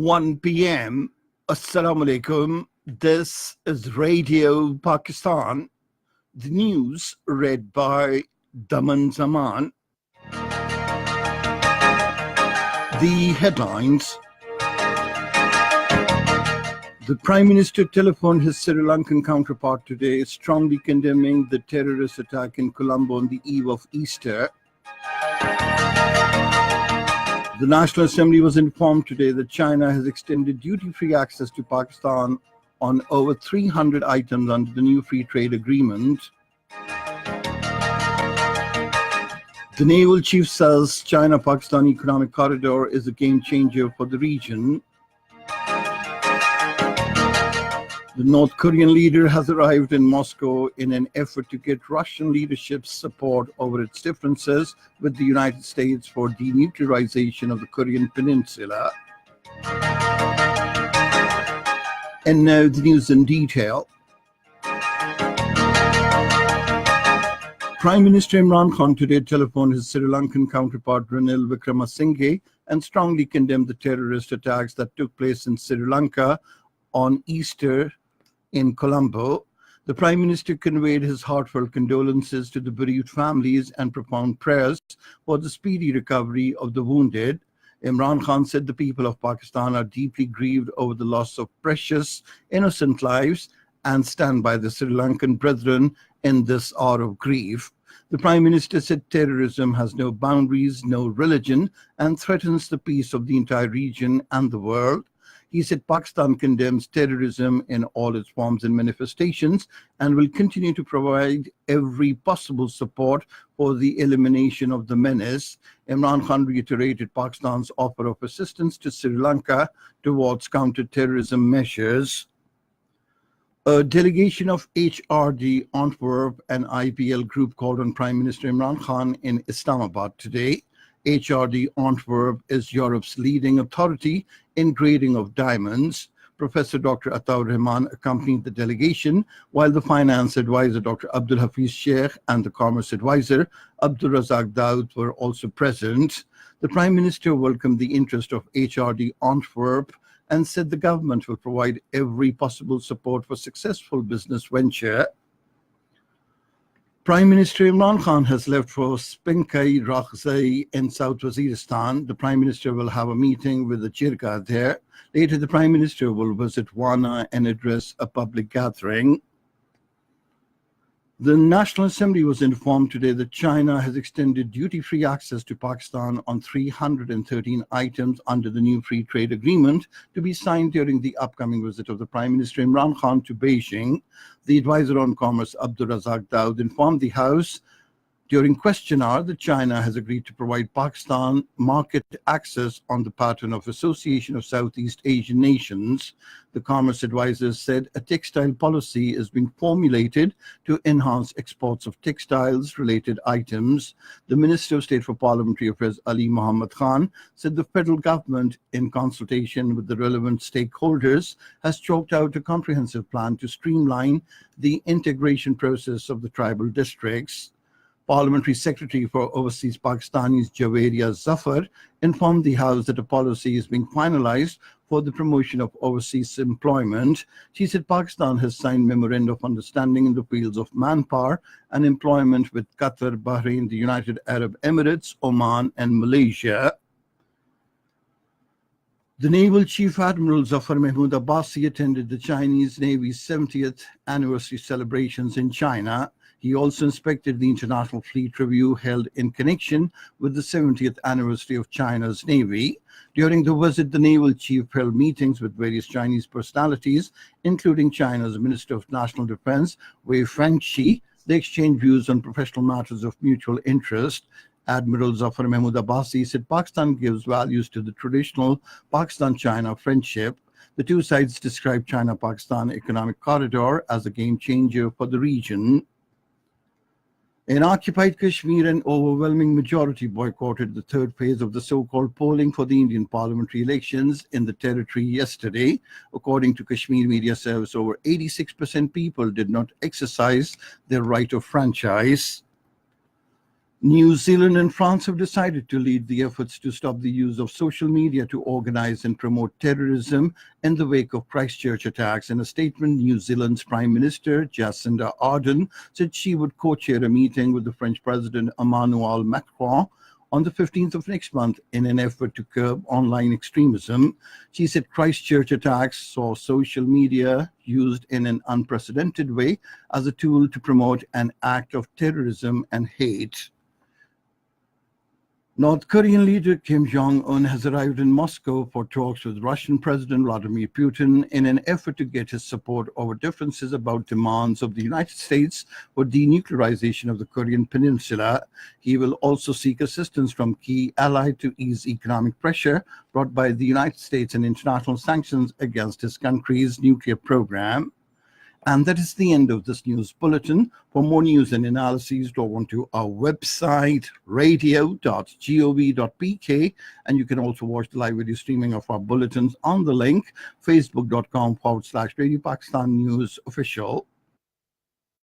1 p.m. Assalamu alaikum. This is Radio Pakistan. The news read by Daman Zaman. The headlines. The Prime Minister telephoned his Sri Lankan counterpart today, strongly condemning the terrorist attack in Colombo on the eve of Easter. The National Assembly was informed today that China has extended duty-free access to Pakistan on over 300 items under the new free trade agreement. The Naval Chief says China-Pakistan Economic Corridor is a game changer for the region. The North Korean leader has arrived in Moscow in an effort to get Russian leadership's support over its differences with the United States for denuclearization of the Korean Peninsula. And now the news in detail. Prime Minister Imran Khan today telephoned his Sri Lankan counterpart Ranil Wickremesinghe and strongly condemned the terrorist attacks that took place in Sri Lanka on Easter in Colombo. The Prime Minister conveyed his heartfelt condolences to the bereaved families and profound prayers for the speedy recovery of the wounded. Imran Khan said the people of Pakistan are deeply grieved over the loss of precious, innocent lives and stand by the Sri Lankan brethren in this hour of grief. The Prime Minister said terrorism has no boundaries, no religion, and threatens the peace of the entire region and the world. He said Pakistan condemns terrorism in all its forms and manifestations and will continue to provide every possible support for the elimination of the menace. Imran Khan reiterated Pakistan's offer of assistance to Sri Lanka towards counter-terrorism measures. A delegation of HRD, Antwerp and IPL Group called on Prime Minister Imran Khan in Islamabad today. HRD Antwerp is Europe's leading authority in grading of diamonds. Professor Dr. Ataur Rahman accompanied the delegation, while the finance advisor Dr. Abdul Hafiz Sheikh and the commerce advisor Abdul Razak Daud were also present. The Prime Minister welcomed the interest of HRD Antwerp and said the government will provide every possible support for successful business venture. Prime Minister Imran Khan has left for Spinkai Rakhzai in South Waziristan. The Prime Minister will have a meeting with the Jirga there. Later, the Prime Minister will visit Wana and address a public gathering. The National Assembly was informed today that China has extended duty-free access to Pakistan on 313 items under the new free trade agreement to be signed during the upcoming visit of the Prime Minister Imran Khan to Beijing. The advisor on commerce, Abdul Razak Daud, informed the House during question hour that China has agreed to provide Pakistan market access on the pattern of Association of Southeast Asian Nations. The commerce advisor said a textile policy is being formulated to enhance exports of textiles-related items. The Minister of State for Parliamentary Affairs, Ali Muhammad Khan, said the federal government, in consultation with the relevant stakeholders, has chalked out a comprehensive plan to streamline the integration process of the tribal districts. Parliamentary Secretary for Overseas Pakistanis Javeria Zafar informed the House that a policy is being finalized for the promotion of overseas employment. She said Pakistan has signed memorandum of understanding in the fields of manpower and employment with Qatar, Bahrain, the United Arab Emirates, Oman, and Malaysia. The Naval Chief Admiral Zafar Mahmood Abbasi attended the Chinese Navy's 70th anniversary celebrations in China. He also inspected the International Fleet Review held in connection with the 70th anniversary of China's Navy. During the visit, the naval chief held meetings with various Chinese personalities, including China's Minister of National Defense, Wei Fengshi. They exchanged views on professional matters of mutual interest. Admiral Zafar Mahmood Abbasi said Pakistan gives values to the traditional Pakistan-China friendship. The two sides described China-Pakistan Economic Corridor as a game changer for the region. In occupied Kashmir, an overwhelming majority boycotted the third phase of the so-called polling for the Indian parliamentary elections in the territory yesterday. According to Kashmir Media Service, over 86% people did not exercise their right of franchise. New Zealand and France have decided to lead the efforts to stop the use of social media to organize and promote terrorism in the wake of Christchurch attacks. In a statement, New Zealand's Prime Minister Jacinda Ardern said she would co-chair a meeting with the French President Emmanuel Macron on the 15th of next month in an effort to curb online extremism. She said Christchurch attacks saw social media used in an unprecedented way as a tool to promote an act of terrorism and hate. North Korean leader Kim Jong-un has arrived in Moscow for talks with Russian President Vladimir Putin in an effort to get his support over differences about demands of the United States for denuclearization of the Korean Peninsula. He will also seek assistance from key ally to ease economic pressure brought by the United States and international sanctions against his country's nuclear program. And that is the end of this news bulletin. For more news and analyses, go on to our website, radio.gov.pk, and you can also watch the live video streaming of our bulletins on the link, facebook.com/Radio Pakistan News Official.